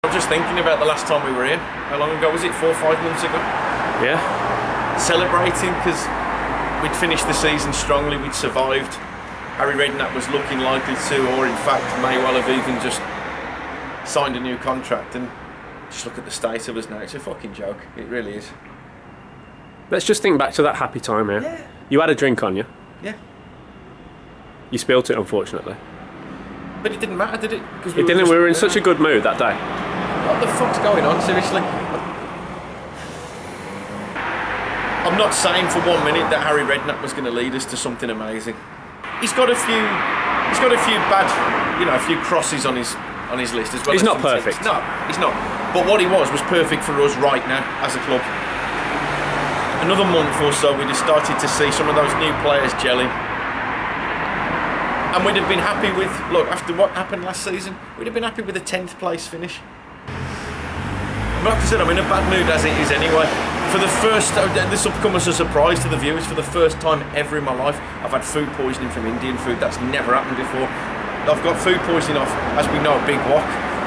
I'm just thinking about the last time we were here. How long ago was it? 4 or 5 months ago? Yeah. Celebrating because we'd finished the season strongly, we'd survived. Harry Redknapp was looking likely to, or in fact may well have even just signed a new contract, and just look at the state of us now. It's a fucking joke. It really is. Let's just think back to that happy time here. Yeah. You had a drink on you. Yeah. You spilt it, unfortunately. But it didn't matter, did it? Because We were in such a good mood that day. What the fuck's going on, seriously? I'm not saying for 1 minute that Harry Redknapp was going to lead us to something amazing. He's got a few bad, a few crosses on his list as well. He's not perfect. No, he's not. But what he was perfect for us right now as a club. Another month or so, we'd have started to see some of those new players gelling. And we'd have been happy with, look, after what happened last season, we'd have been happy with a 10th place finish. Like I said, I'm in a bad mood as it is anyway. For the first, this will come as a surprise to the viewers, for the first time ever in my life, I've had food poisoning from Indian food. That's never happened before. I've got food poisoning off, as we know, Big Wok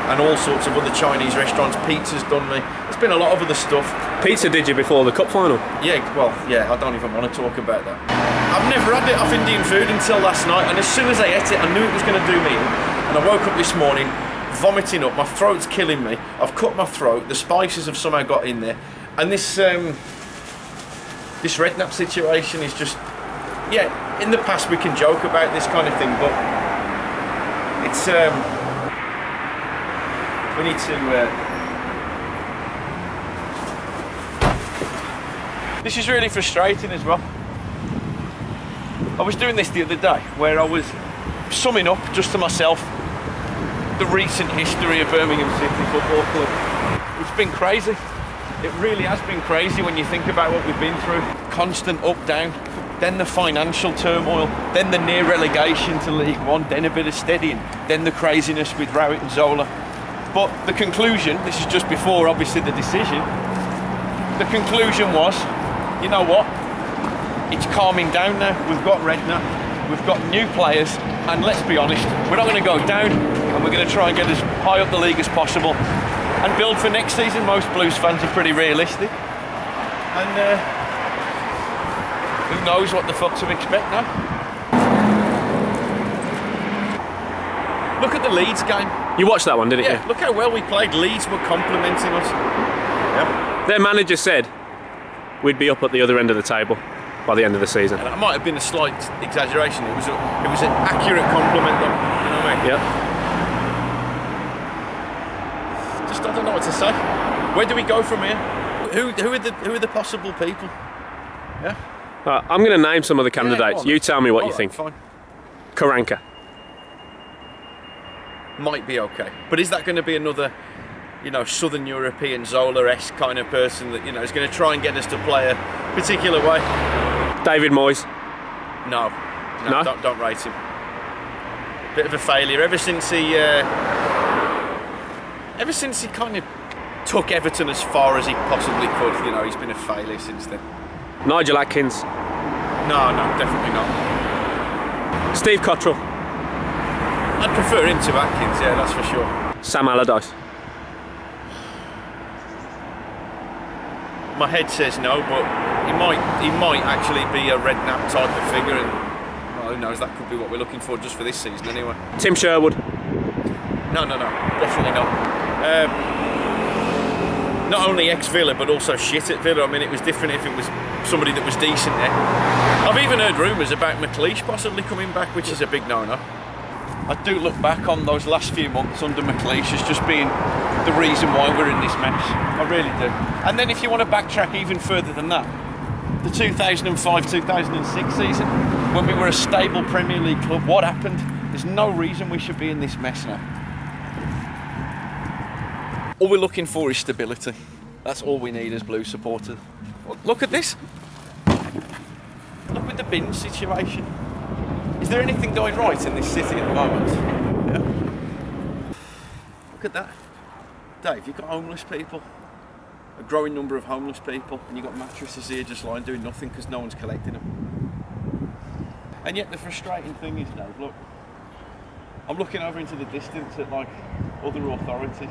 and all sorts of other Chinese restaurants. Pizza's done me. There's been a lot of other stuff. Pizza did you before the cup final? Yeah, well, yeah, I don't even want to talk about that. I've never had it off Indian food until last night, and as soon as I ate it, I knew it was going to do me in. And I woke up this morning, vomiting up, my throat's killing me. I've cut my throat, the spices have somehow got in there. And this Redknapp situation is just, yeah, in the past we can joke about this kind of thing, but it's, we need to, this is really frustrating as well. I was doing this the other day, where I was summing up just to myself the recent history of Birmingham City Football Club. It's been crazy. It really has been crazy when you think about what we've been through. Constant up, down, then the financial turmoil, then the near relegation to League One, then a bit of steadying, then the craziness with Rowett and Zola. But the conclusion, this is just before obviously the decision, the conclusion was, you know what, it's calming down now. We've got Redknapp, we've got new players, and let's be honest, we're not going to go down, and we're going to try and get as high up the league as possible and build for next season. Most Blues fans are pretty realistic, and who knows what the fuck to expect now. Look at the Leeds game. You watched that one, didn't you? Yeah, look how well we played. Leeds were complimenting us. Yep. Their manager said we'd be up at the other end of the table by the end of the season. And that might have been a slight exaggeration. It was an accurate compliment, though. You know what I mean? Yeah. Just I don't know what to say. Where do we go from here? Who are the possible people? Yeah. I'm going to name some of the candidates. Yeah, you tell me what you right, think. Fine. Karanka. Might be okay, but is that going to be another, Southern European Zola-esque kind of person that is going to try and get us to play a particular way? David Moyes. No? Don't rate him. Bit of a failure ever since he kind of took Everton as far as he possibly could. He's been a failure since then. Nigel Atkins. No, definitely not. Steve Cottrell. I'd prefer him to Atkins, yeah, that's for sure. Sam Allardyce. My head says no, but he might actually be a Redknapp type of figure, and well, who knows, that could be what we're looking for just for this season anyway. Tim Sherwood. No, definitely not. Not only ex-Villa, but also shit at Villa. I mean, it was different if it was somebody that was decent there. I've even heard rumours about McLeish possibly coming back, which is a big no-no. I do look back on those last few months under McLeish as just being the reason why we're in this mess. I really do. And then if you want to backtrack even further than that, the 2005-2006 season, when we were a stable Premier League club, what happened? There's no reason we should be in this mess now. All we're looking for is stability. That's all we need as Blues supporters. Look at this. Look at the bin situation. Is there anything going right in this city at the moment? Yeah. Look at that. Dave, you've got homeless people. A growing number of homeless people. And you've got mattresses here just lying doing nothing because no one's collecting them. And yet the frustrating thing is, Dave, look. I'm looking over into the distance at other authorities.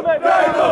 Demo!